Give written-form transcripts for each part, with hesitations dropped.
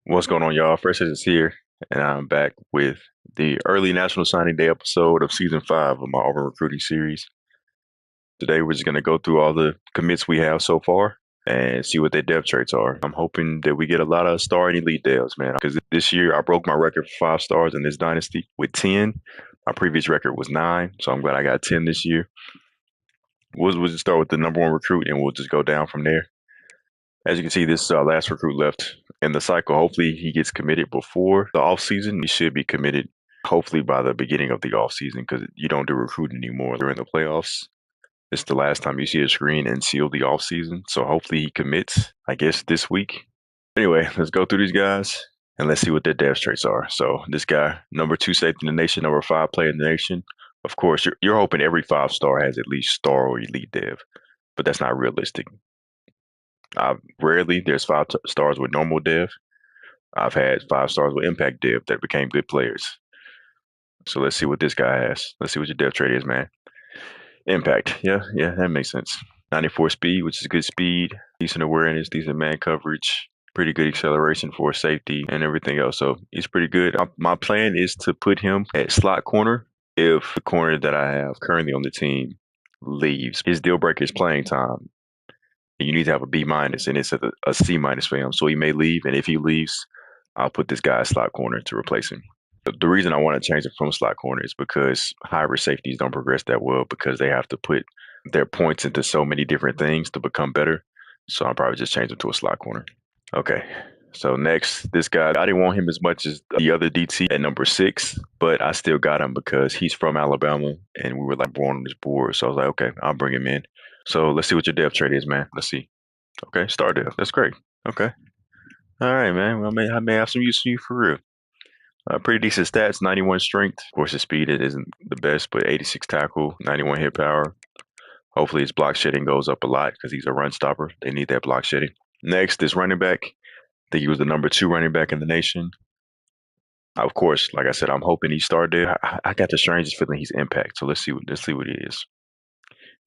What's going on, y'all? Fresh is here, and I'm back with the early National Signing Day episode of Season 5 of my Auburn recruiting series. Today, we're just going to go through all the commits we have so far and see what their depth traits are. I'm hoping that we get a lot of star and elite devs, man, because this year I broke my record for 5 stars in this dynasty with 10. My previous record was 9, so I'm glad I got 10 this year. We'll just start with the number one recruit, and we'll just go down from there. As you can see, this is our last recruit left in the cycle. Hopefully, he gets committed before the offseason. He should be committed hopefully by the beginning of the offseason because you don't do recruiting anymore during the playoffs. It's the last time you see a screen and seal the offseason. So hopefully he commits, I guess, this week. Anyway, let's go through these guys and let's see what their depth traits are. So this guy, number 2 safety in the nation, number 5 player in the nation. Of course, you're hoping every 5 star has at least star or elite dev, but that's not realistic. Rarely there's 5 stars with normal dev. I've had 5 stars with impact dev that became good players. So let's see what this guy has. Let's see what your dev trait is, man. Impact. Yeah, that makes sense. 94 speed, which is good speed, decent awareness, decent man coverage, pretty good acceleration for safety and everything else. So he's pretty good. My plan is to put him at slot corner if the corner that I have currently on the team leaves. His deal breaker is playing time. You need to have a B minus, and it's a C minus for him. So he may leave, and if he leaves, I'll put this guy at slot corner to replace him. The reason I want to change it from slot corner is because hybrid safeties don't progress that well because they have to put their points into so many different things to become better. So I'll probably just change him to a slot corner. Okay. So next, this guy, I didn't want him as much as the other DT at number 6, but I still got him because he's from Alabama and we were like born on this board. So I was like, okay, I'll bring him in. So let's see what your depth trait is, man. Let's see. Okay, star dev. That's great. Okay. All right, man. Well, I may have some use for you for real. Pretty decent stats. 91 strength. Of course, his speed it isn't the best, but 86 tackle, 91 hit power. Hopefully, his block shedding goes up a lot because he's a run stopper. They need that block shedding. Next, this running back. I think he was the number 2 running back in the nation. Of course, like I said, I'm hoping he started there. I got the strangest feeling he's impact. So let's see what he is.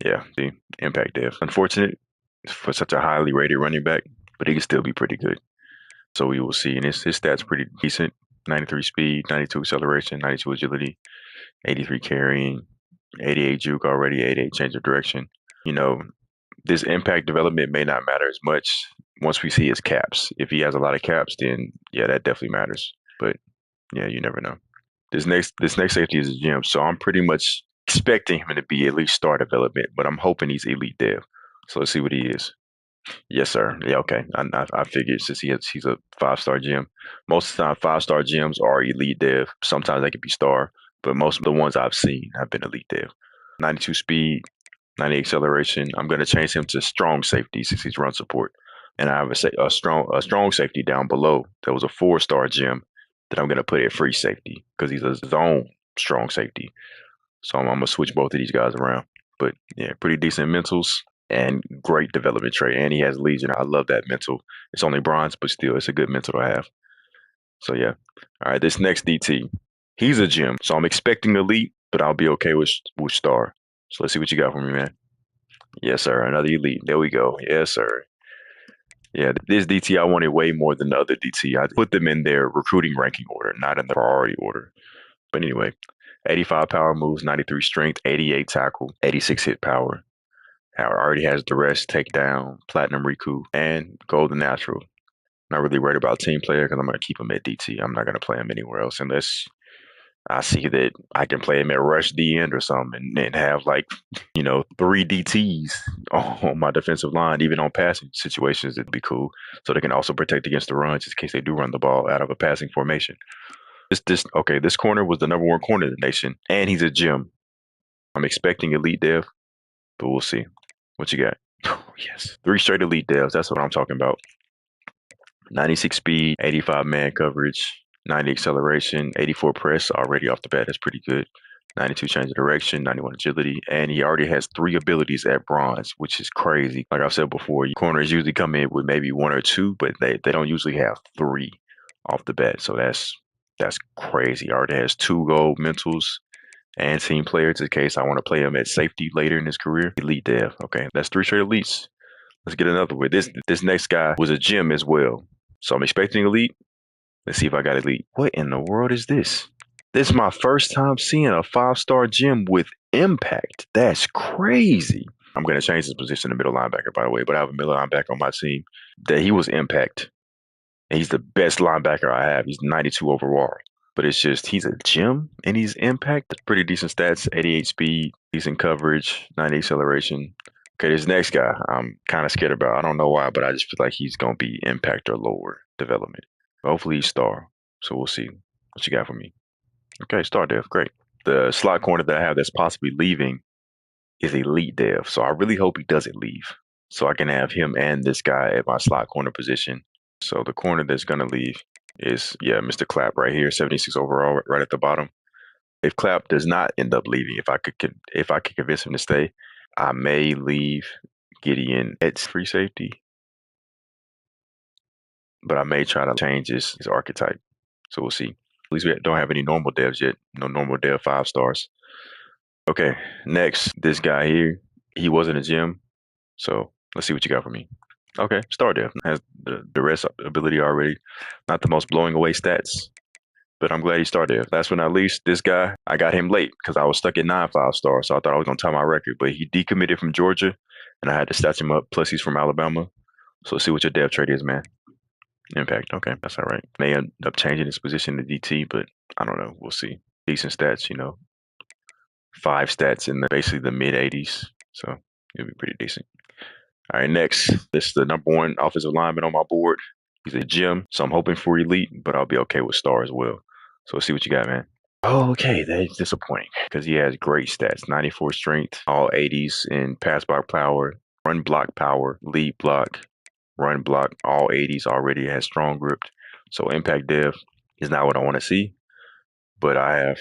Yeah, the impact dev. Unfortunate for such a highly rated running back, but he can still be pretty good. So we will see. And his stats pretty decent. 93 speed, 92 acceleration, 92 agility, 83 carrying, 88 juke already, 88 change of direction. You know, this impact development may not matter as much once we see his caps. If he has a lot of caps, then yeah, that definitely matters. But yeah, you never know. This next safety is a gem, so I'm pretty much expecting him to be at least star development, but I'm hoping he's elite dev. So let's see what he is. Yes, sir. Yeah, okay. I figured since he's a 5 star gem. Most of the time, 5 star gems are elite dev. Sometimes they can be star, but most of the ones I've seen have been elite dev. 92 speed, 90 acceleration. I'm going to change him to strong safety since he's run support. And I have a strong safety down below. That was a 4 star gem that I'm going to put at free safety because he's a zone strong safety. So I'm going to switch both of these guys around. But yeah, pretty decent mentals and great development trait. And he has Legion. I love that mental. It's only bronze, but still, it's a good mental to have. So yeah. All right, this next DT, he's a gem. So I'm expecting elite, but I'll be okay with star. So let's see what you got for me, man. Yes, sir. Another elite. There we go. Yes, sir. Yeah, this DT I wanted way more than the other DT. I put them in their recruiting ranking order, not in the priority order. But anyway, 85 power moves, 93 strength, 88 tackle, 86 hit power. Howard already has the rest, takedown, platinum Riku, and golden natural. Not really worried about team player because I'm going to keep him at DT. I'm not going to play him anywhere else unless I see that I can play him at rush D end or something and have like, 3 DTs on my defensive line, even on passing situations. It'd be cool. So they can also protect against the run just in case they do run the ball out of a passing formation. This corner was the number 1 corner in the nation, and he's a gem. I'm expecting elite dev, but we'll see. What you got? Oh, yes. 3 straight elite devs. That's what I'm talking about. 96 speed, 85 man coverage, 90 acceleration, 84 press already off the bat. That's pretty good. 92 change of direction, 91 agility, and he already has 3 abilities at bronze, which is crazy. Like I've said before, corners usually come in with maybe 1 or 2, but they don't usually have 3 off the bat. So that's crazy. He already has 2 gold mentals and team players in case I want to play him at safety later in his career. Elite dev. Okay, that's 3 straight elites. Let's get another one. This next guy was a gem as well. So I'm expecting elite, Let's see if I got elite. What in the world is this? This is my first time seeing a 5-star gem with impact. That's crazy. I'm going to change his position to middle linebacker, by the way, but I have a middle linebacker on my team that he was impact. And he's the best linebacker I have. He's 92 overall. But it's just he's a gem and he's impact. That's pretty decent stats. 88 speed, decent coverage, 90 acceleration. Okay, this next guy I'm kind of scared about. I don't know why, but I just feel like he's going to be impact or lower development. Hopefully he's star. So we'll see. What you got for me? Okay, star dev. Great. The slot corner that I have that's possibly leaving is elite dev. So I really hope he doesn't leave. So I can have him and this guy at my slot corner position. So the corner that's going to leave is, yeah, Mr. Clapp right here, 76 overall, right at the bottom. If Clapp does not end up leaving, if I could convince him to stay, I may leave Gideon at free safety, but I may try to change his archetype. So we'll see. At least we don't have any normal devs yet. No normal dev 5 stars. Okay, next, this guy here, he wasn't a gem. So let's see what you got for me. Okay, star dev has the rest ability already. Not the most blowing away stats, but I'm glad he star dev. Last but not least, this guy, I got him late because I was stuck at 9 5-stars, so I thought I was gonna tie my record. But he decommitted from Georgia, and I had to stats him up. Plus, he's from Alabama. So let's see what your dev trait is, man. Impact. Okay, that's all right. May end up changing his position to DT, but I don't know. We'll see. Decent stats, 5 stats in basically the mid 80s. So it'll be pretty decent. All right, next. This is the number 1 offensive lineman on my board. He's a gem, so I'm hoping for elite, but I'll be okay with star as well. So let's see what you got, man. Oh, okay, that is disappointing because he has great stats. 94 strength, all 80s in pass block power, run block power, lead block, run block, all 80s already, has strong grip. So impact dev is not what I want to see, but I have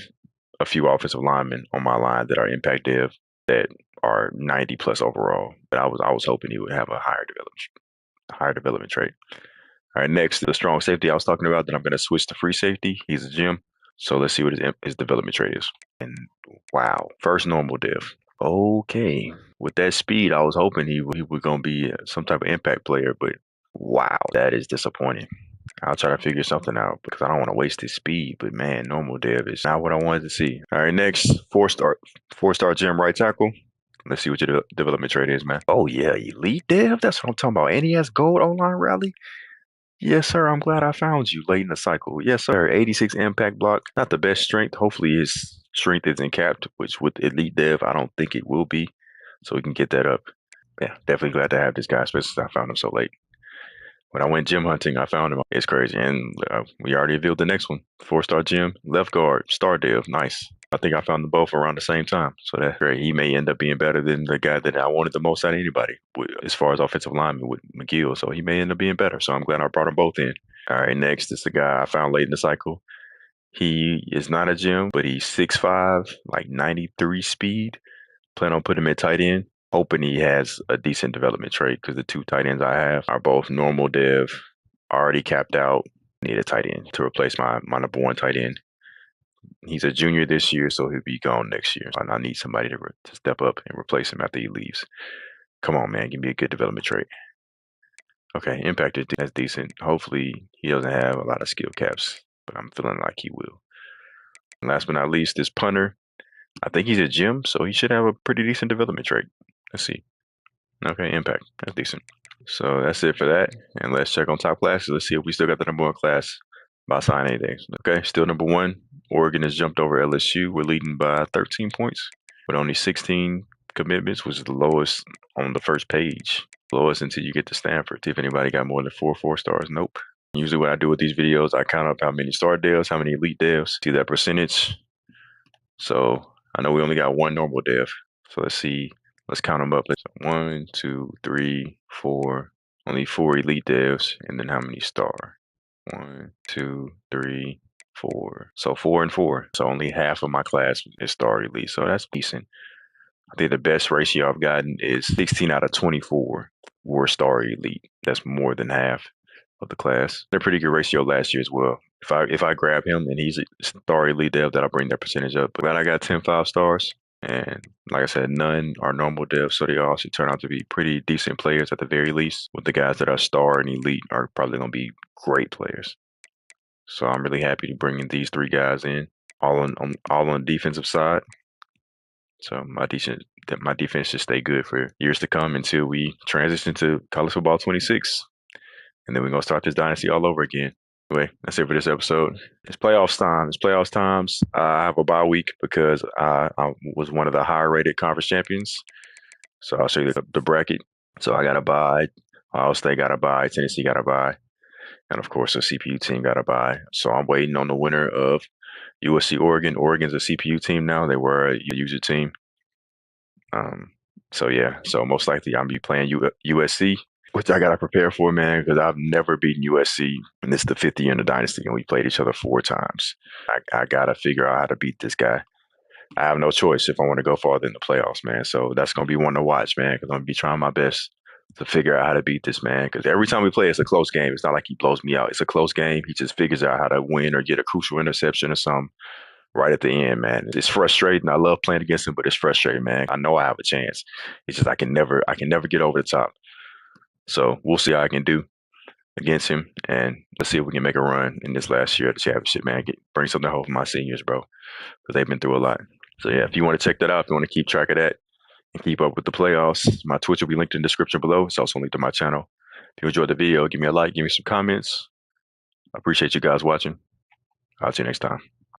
a few offensive linemen on my line that are impact dev that are 90 plus overall. But I was hoping he would have a higher development trait. All right, next, the strong safety I was talking about, then I'm going to switch to free safety. He's a gem. So let's see what his development trait is. And wow, first normal dev. Okay, with that speed, I was hoping he was going to be some type of impact player, but wow, that is disappointing. I'll try to figure something out because I don't want to waste his speed. But man, normal dev is not what I wanted to see. All right, next, four-star gem right tackle. Let's see what your development trait is, man. Oh yeah, elite dev. That's what I'm talking about. And he has gold online rally. Yes, sir. I'm glad I found you late in the cycle. Yes, sir. 86 impact block. Not the best strength. Hopefully his strength isn't capped, which with elite dev, I don't think it will be. So we can get that up. Yeah, definitely glad to have this guy, especially since I found him so late. When I went gym hunting, I found him. It's crazy. And we already revealed the next one. 4-star gem, left guard, star dev. Nice. I think I found them both around the same time. So that's great. He may end up being better than the guy that I wanted the most out of anybody as far as offensive lineman with McGill. So he may end up being better. So I'm glad I brought them both in. All right, next is the guy I found late in the cycle. He is not a gem, but he's 6'5", like 93 speed. Plan on putting him at tight end. Hoping he has a decent development trait because the 2 tight ends I have are both normal dev, already capped out. Need a tight end to replace my number 1 tight end. He's a junior this year, so he'll be gone next year. So I need somebody to step up and replace him after he leaves. Come on, man. Give me a good development trait. Okay, impacted. That's decent. Hopefully, he doesn't have a lot of skill caps, but I'm feeling like he will. And last but not least, this punter. I think he's a gem, so he should have a pretty decent development trait. Let's see. Okay, impact. That's decent. So that's it for that. And let's check on top classes. Let's see if we still got the number 1 class by signing anything. Okay, still number 1. Oregon has jumped over LSU. We're leading by 13 points, but only 16 commitments, which is the lowest on the first page. Lowest until you get to Stanford. See if anybody got more than 4 stars. Nope. Usually what I do with these videos, I count up how many star devs, how many elite devs, see that percentage. So I know we only got 1 normal dev. So let's see. Let's count them up. 1, 2, 3, 4. Only 4 elite devs. And then how many star? 1, 2, 3, 4. So 4 and 4. So only half of my class is star elite. So that's decent. I think the best ratio I've gotten is 16 out of 24 were star elite. That's more than half of the class. They're pretty good ratio last year as well. If I grab him and he's a star elite dev, that'll bring that percentage up. But I got 10 5-stars. And like I said, none are normal devs, so they all should turn out to be pretty decent players at the very least. With the guys that are star and elite are probably going to be great players. So I'm really happy to bring in these three guys in, all on the defensive side. So my defense should stay good for years to come until we transition to college football 26, and then we're gonna start this dynasty all over again. Anyway, that's it for this episode. It's playoffs time. It's playoffs times. I have a bye week because I was one of the higher rated conference champions. So I'll show you the bracket. So I got a bye. Ohio State got a bye. Tennessee got a bye. And of course, the CPU team got a bye. So I'm waiting on the winner of USC Oregon. Oregon's a CPU team now. They were a user team. So yeah. So most likely I'm be playing USC, which I gotta prepare for, man, because I've never beaten USC, and this is the fifth year in the dynasty, and we played each other 4 times. I gotta figure out how to beat this guy. I have no choice if I want to go farther in the playoffs, man. So that's gonna be one to watch, man, because I'm gonna be trying my best to figure out how to beat this man. Because every time we play, it's a close game. It's not like he blows me out. It's a close game. He just figures out how to win or get a crucial interception or something right at the end, man. It's frustrating. I love playing against him, but it's frustrating, man. I know I have a chance. It's just I can never get over the top. So we'll see how I can do against him, and let's see if we can make a run in this last year of the championship, man. Bring something home for my seniors, bro, because they've been through a lot. So yeah, if you want to check that out, if you want to keep track of that and keep up with the playoffs, my Twitch will be linked in the description below. It's also linked to my channel. If you enjoyed the video, give me a like, give me some comments. I appreciate you guys watching. I'll see you next time.